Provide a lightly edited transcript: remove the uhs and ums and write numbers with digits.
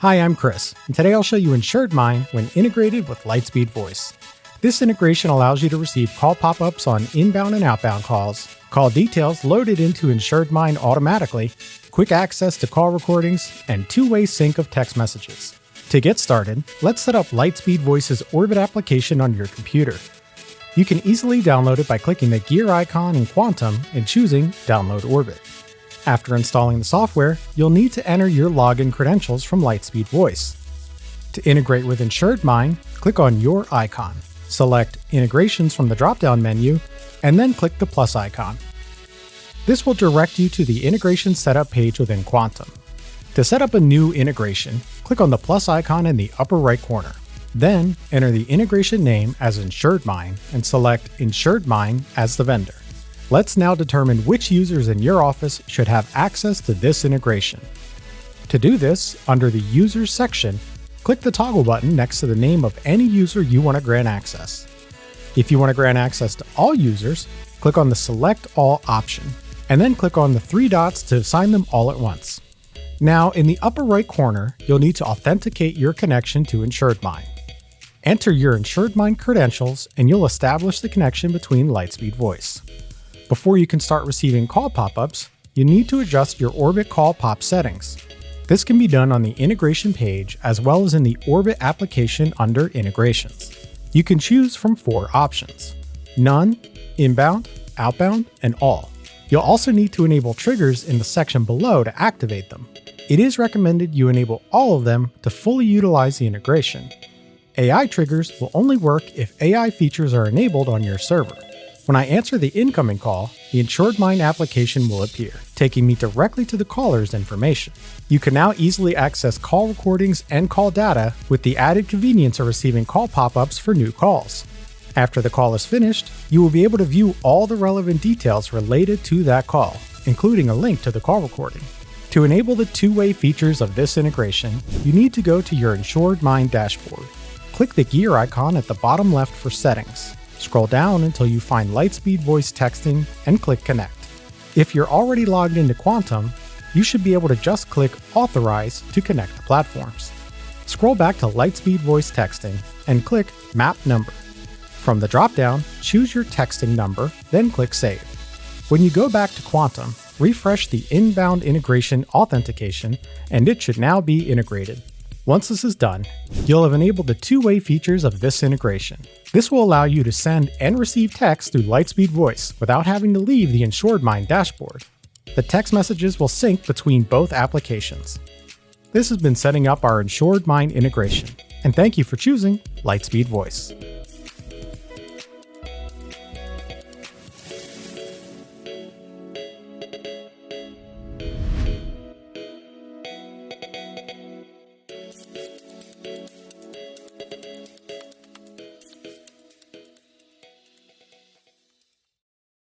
Hi, I'm Chris, and today I'll show you InsuredMine when integrated with Lightspeed Voice. This integration allows you to receive call pop-ups on inbound and outbound calls, call details loaded into InsuredMine automatically, quick access to call recordings, and two-way sync of text messages. To get started, let's set up Lightspeed Voice's Orbit application on your computer. You can easily download it by clicking the gear icon in Quantum and choosing Download Orbit. After installing the software, you'll need to enter your login credentials from Lightspeed Voice. To integrate with InsuredMine, click on your icon, select Integrations from the drop-down menu, and then click the plus icon. This will direct you to the integration setup page within Quantum. To set up a new integration, click on the plus icon in the upper right corner. Then, enter the integration name as InsuredMine and select InsuredMine as the vendor. Let's now determine which users in your office should have access to this integration. To do this, under the Users section, click the toggle button next to the name of any user you want to grant access. If you want to grant access to all users, click on the Select All option, and then click on the three dots to assign them all at once. Now, in the upper right corner, you'll need to authenticate your connection to InsuredMine. Enter your InsuredMine credentials, and you'll establish the connection between Lightspeed Voice. Before you can start receiving call pop-ups, you need to adjust your Orbit call pop settings. This can be done on the integration page as well as in the Orbit application under Integrations. You can choose from 4 options: None, Inbound, Outbound, and All. You'll also need to enable triggers in the section below to activate them. It is recommended you enable all of them to fully utilize the integration. AI triggers will only work if AI features are enabled on your server. When I answer the incoming call, the InsuredMine application will appear, taking me directly to the caller's information. You can now easily access call recordings and call data with the added convenience of receiving call pop-ups for new calls. After the call is finished, you will be able to view all the relevant details related to that call, including a link to the call recording. To enable the two-way features of this integration, you need to go to your InsuredMine dashboard. Click the gear icon at the bottom left for settings. Scroll down until you find Lightspeed Voice Texting and click Connect. If you're already logged into Quantum, you should be able to just click Authorize to connect the platforms. Scroll back to Lightspeed Voice Texting and click Map Number. From the dropdown, choose your texting number, then click Save. When you go back to Quantum, refresh the inbound integration authentication, and it should now be integrated. Once this is done, you'll have enabled the two-way features of this integration. This will allow you to send and receive text through Lightspeed Voice without having to leave the InsuredMine dashboard. The text messages will sync between both applications. This has been setting up our InsuredMine integration, and thank you for choosing Lightspeed Voice.